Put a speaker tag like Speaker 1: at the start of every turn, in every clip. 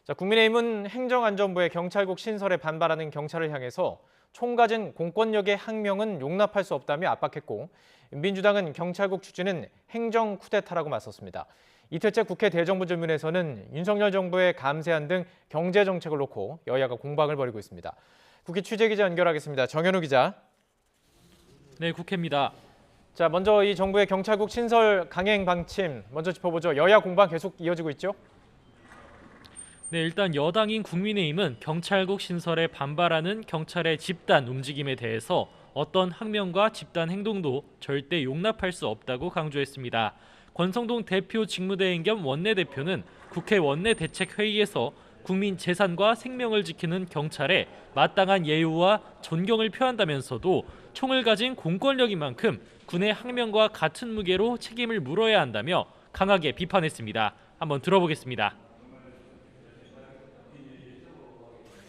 Speaker 1: 자, 국민의힘은 행정안전부의 경찰국 신설에 반발하는 경찰을 향해서 총 가진 공권력의 항명은 용납할 수 없다며 압박했고, 민주당은 경찰국 추진은 행정 쿠데타라고 맞섰습니다. 이틀째 국회 대정부 질문에서는 윤석열 정부의 감세안 등 경제 정책을 놓고 여야가 공방을 벌이고 있습니다. 국회 취재기자 연결하겠습니다. 정현우 기자.
Speaker 2: 네, 국회입니다.
Speaker 1: 자, 먼저 이 정부의 경찰국 신설 강행 방침 먼저 짚어보죠. 여야 공방 계속 이어지고 있죠?
Speaker 2: 네, 일단 여당인 국민의힘은 경찰국 신설에 반발하는 경찰의 집단 움직임에 대해서 어떤 항명과 집단 행동도 절대 용납할 수 없다고 강조했습니다. 권성동 대표 직무대행 겸 원내대표는 국회 원내대책회의에서 국민 재산과 생명을 지키는 경찰에 마땅한 예우와 존경을 표한다면서도 총을 가진 공권력인 만큼 군의 항명과 같은 무게로 책임을 물어야 한다며 강하게 비판했습니다. 한번 들어보겠습니다.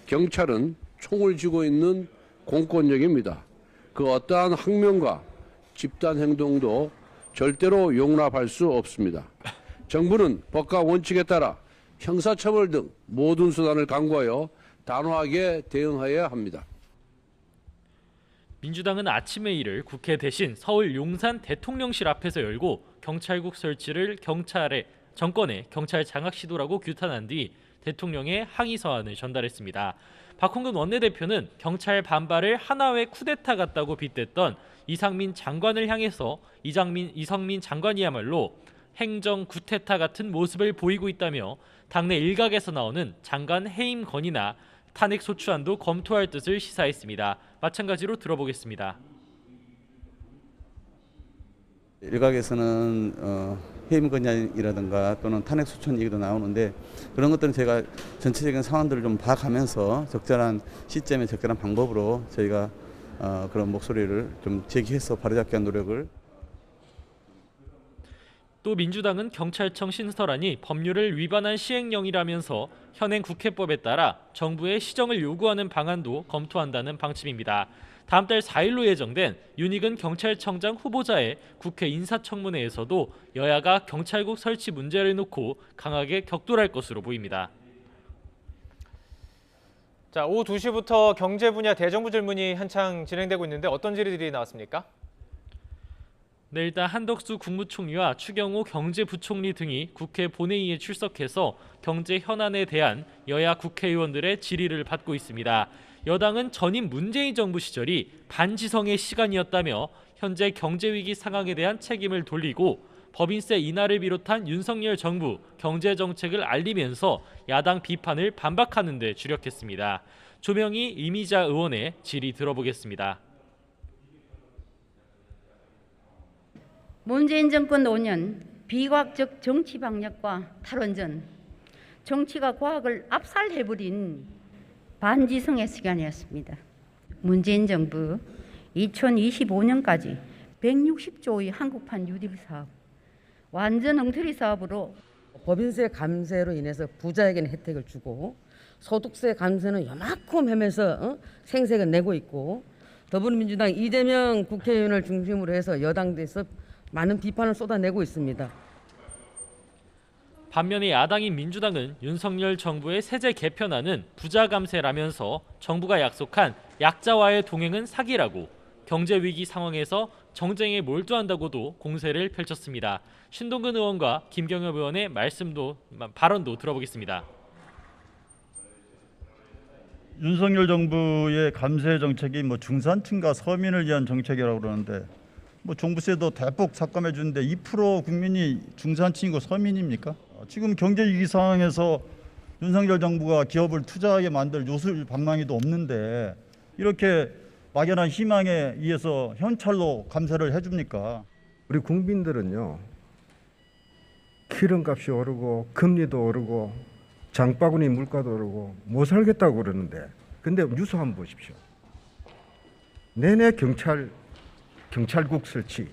Speaker 3: 경찰은 총을 쥐고 있는 공권력입니다. 그 어떠한 항명과 집단 행동도 절대로 용납할 수 없습니다. 정부는 법과 원칙에 따라 형사처벌 등 모든 수단을 강구하여 단호하게 대응해야 합니다.
Speaker 2: 민주당은 아침 회의를 국회 대신 서울 용산 대통령실 앞에서 열고 경찰국 설치를 정권의 경찰 장악 시도라고 규탄한 뒤 대통령의 항의 서한을 전달했습니다. 박홍근 원내대표는 경찰 반발을 하나의 쿠데타 같다고 빗댔던 이상민 장관을 향해서 이성민 장관이야말로 행정 구테타 같은 모습을 보이고 있다며 당내 일각에서 나오는 장관 해임 건의나 탄핵 소추안도 검토할 뜻을 시사했습니다. 마찬가지로 들어보겠습니다.
Speaker 4: 일각에서는 해임 건의라든가 또는 탄핵 소추안 얘기도 나오는데 그런 것들은 제가 전체적인 상황들을 좀 봐가면서 적절한 시점에 적절한 방법으로 저희가 그런 목소리를 좀 제기해서 바로잡기 위한 노력을.
Speaker 2: 또 민주당은 경찰청 신설안이 법률을 위반한 시행령이라면서 현행 국회법에 따라 정부의 시정을 요구하는 방안도 검토한다는 방침입니다. 다음 달 4일로 예정된 윤익은 경찰청장 후보자의 국회 인사청문회에서도 여야가 경찰국 설치 문제를 놓고 강하게 격돌할 것으로 보입니다.
Speaker 1: 자, 오후 2시부터 경제 분야 대정부 질문이 한창 진행되고 있는데 어떤 질의들이 나왔습니까?
Speaker 2: 네, 일단 한덕수 국무총리와 추경호 경제부총리 등이 국회 본회의에 출석해서 경제 현안에 대한 여야 국회의원들의 질의를 받고 있습니다. 여당은 전임 문재인 정부 시절이 반지성의 시간이었다며 현재 경제위기 상황에 대한 책임을 돌리고 법인세 인하를 비롯한 윤석열 정부 경제정책을 알리면서 야당 비판을 반박하는 데 주력했습니다. 조명희 이미자 의원의 질의 들어보겠습니다.
Speaker 5: 문재인 정권 5년 비과학적 정치 방역과 탈원전, 정치가 과학을 압살해버린 반지성의 시간이었습니다. 문재인 정부 2025년까지 160조의 한국판 뉴딜 사업, 완전 엉터리 사업으로
Speaker 6: 법인세 감세로 인해서 부자에게는 혜택을 주고 소득세 감세는 요만큼 하면서 생색을 내고 있고 더불어민주당 이재명 국회의원을 중심으로 해서 여당에서 많은 비판을 쏟아내고 있습니다.
Speaker 2: 반면에 야당인 민주당은 윤석열 정부의 세제 개편안은 부자 감세라면서 정부가 약속한 약자와의 동행은 사기라고 경제 위기 상황에서 정쟁에 몰두한다고도 공세를 펼쳤습니다. 신동근 의원과 김경엽 의원의 발언도 들어보겠습니다.
Speaker 7: 윤석열 정부의 감세 정책이 중산층과 서민을 위한 정책이라고 그러는데 종부세도 대폭 삭감해 주는데 2% 국민이 중산층이고 서민입니까? 지금 경제 위기 상황에서 윤석열 정부가 기업을 투자하게 만들 요술 방망이도 없는데 이렇게 막연한 희망에 의해서 현찰로 감세를 해줍니까?
Speaker 8: 우리 국민들은요, 기름값이 오르고 금리도 오르고 장바구니 물가도 오르고 못 살겠다고 그러는데, 근데 뉴스 한번 보십시오. 내내 경찰국 설치.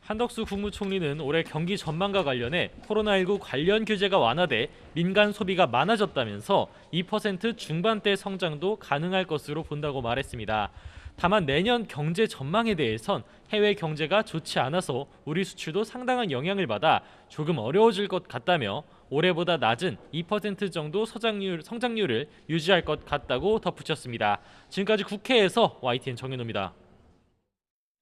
Speaker 2: 한덕수 국무총리는 올해 경기 전망과 관련해 코로나19 관련 규제가 완화돼 민간 소비가 많아졌다면서 2% 중반대 성장도 가능할 것으로 본다고 말했습니다. 다만 내년 경제 전망에 대해선 해외 경제가 좋지 않아서 우리 수출도 상당한 영향을 받아 조금 어려워질 것 같다며 올해보다 낮은 2% 정도 성장률을 유지할 것 같다고 덧붙였습니다. 지금까지 국회에서 YTN 정현호입니다.